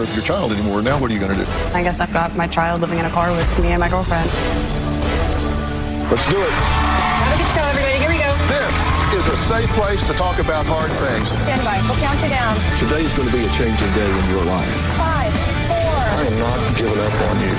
of your child anymore. Now what are you going to do? I guess I've got my child living in a car with me and my girlfriend. Let's do it. Have a good show, everybody. Here we go. This is a safe place to talk about hard things. Stand by. We'll count you down. Today is going to be a changing day in your life. 5, 4. I am not giving up on you.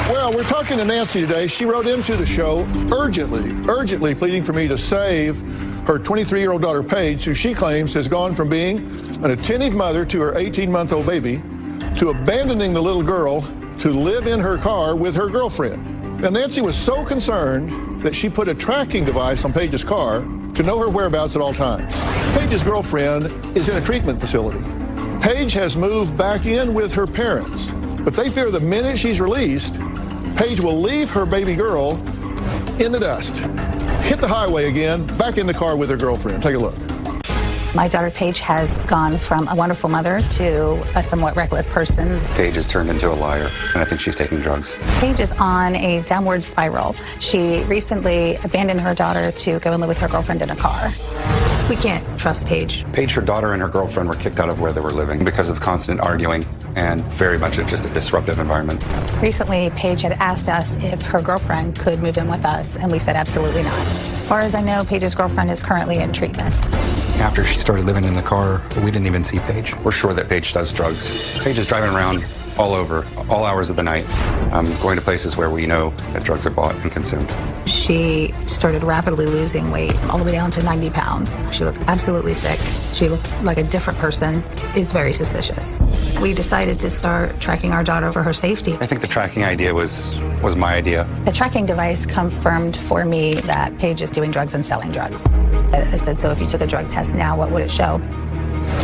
Well, we're talking to Nancy today. She wrote into the show urgently pleading for me to save her 23-year-old daughter, Paige, who she claims has gone from being an attentive mother to her 18-month-old baby to abandoning the little girl to live in her car with her girlfriend. Now, Nancy was so concerned that she put a tracking device on Paige's car to know her whereabouts at all times. Paige's girlfriend is in a treatment facility. Paige has moved back in with her parents, but they fear the minute she's released, Paige will leave her baby girl in the dust, hit the highway again, back in the car with her girlfriend. Take a look. My daughter Paige has gone from a wonderful mother to a somewhat reckless person. Paige has turned into a liar, and I think she's taking drugs. Paige is on a downward spiral. She recently abandoned her daughter to go and live with her girlfriend in a car. We can't trust Paige. Paige, her daughter, and her girlfriend were kicked out of where they were living because of constant arguing and very much just a disruptive environment. Recently, Paige had asked us if her girlfriend could move in with us, and we said absolutely not. As far as I know, Paige's girlfriend is currently in treatment. After she started living in the car, we didn't even see Paige. We're sure that Paige does drugs. Paige is driving around all over, all hours of the night, going to places where we know that drugs are bought and consumed. She started rapidly losing weight, all the way down to 90 pounds. She looked absolutely sick. She looked like a different person. It's very suspicious. We decided to start tracking our daughter for her safety. I think the tracking idea was my idea. The tracking device confirmed for me that Paige is doing drugs and selling drugs. I said, so if you took a drug test now, what would it show?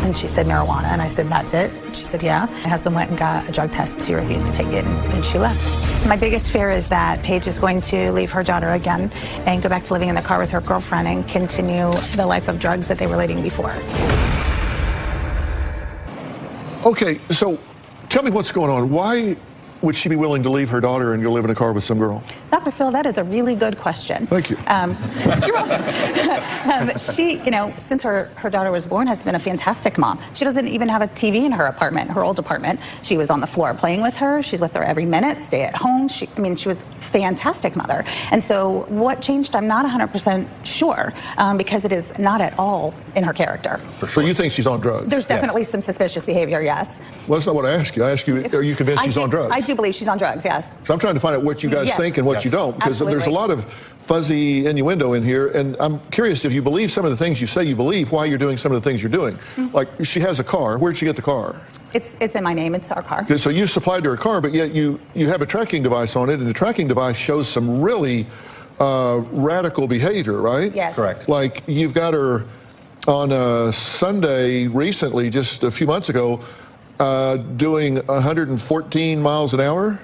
And she said marijuana, and I said, that's it? She said, yeah. My husband went and got a drug test. She refused to take it, and she left. My biggest fear is that Paige is going to leave her daughter again and go back to living in the car with her girlfriend and continue the life of drugs that they were leading before. Okay, so tell me what's going on. Why would she be willing to leave her daughter and go live in a car with some girl? Dr. Phil, that is a really good question. Thank you. You're welcome. She, since her daughter was born, has been a fantastic mom. She doesn't even have a TV in her apartment, her old apartment. She was on the floor playing with her. She's with her every minute, stay at home. She was a fantastic mother. And so what changed, I'm not 100% sure, because it is not at all in her character. So you think she's on drugs? There's definitely some suspicious behavior, yes. Well, that's not what I asked you. I asked you, are you convinced she's on drugs? I do believe she's on drugs, yes. So I'm trying to find out what you guys think and what you don't, because there's a lot of fuzzy innuendo in here, and I'm curious if you believe some of the things you say you believe, why you're doing some of the things you're doing. Like, she has a car. Where'd she get the car? It's in my name. It's our car. Okay, so you supplied her a car, but yet you have a tracking device on it, and the tracking device shows some really radical behavior, right? Yes. Correct. Like, you've got her on a Sunday recently, just a few months ago, doing 114 miles an hour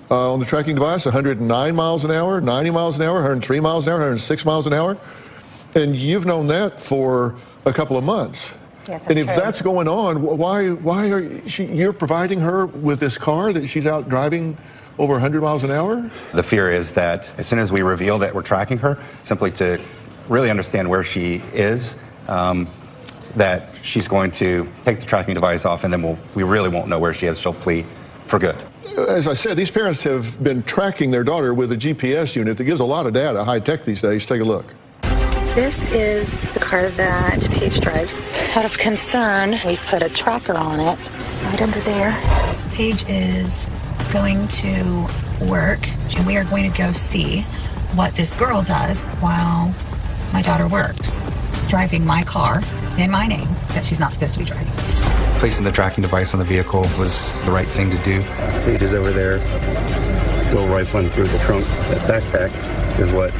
on the tracking device, 109 miles an hour, 90 miles an hour, 103 miles an hour, 106 miles an hour. And you've known that for a couple of months. Yes, that's and if true. That's going on, why are you're providing her with this car that she's out driving over 100 miles an hour? The fear is that as soon as we reveal that we're tracking her, simply to really understand where she is, that she's going to take the tracking device off, and then we really won't know where she is. She'll flee for good. As I said, these parents have been tracking their daughter with a GPS unit that gives a lot of data, high tech these days. Take a look. This is the car that Paige drives. Out of concern, we put a tracker on it right under there. Paige is going to work, and we are going to go see what this girl does while my daughter works, driving my car in my name that she's not supposed to be driving. Placing the tracking device on the vehicle was the right thing to do. Paige is over there, still rifling through the trunk. That backpack is what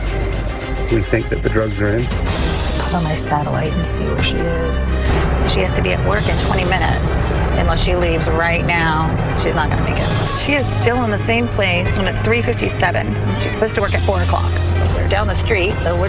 we think that the drugs are in. Put on my satellite and see where she is. She has to be at work in 20 minutes. Unless she leaves right now, she's not going to make it. She is still in the same place when it's 3:57. She's supposed to work at 4 o'clock. We're down the street, so we're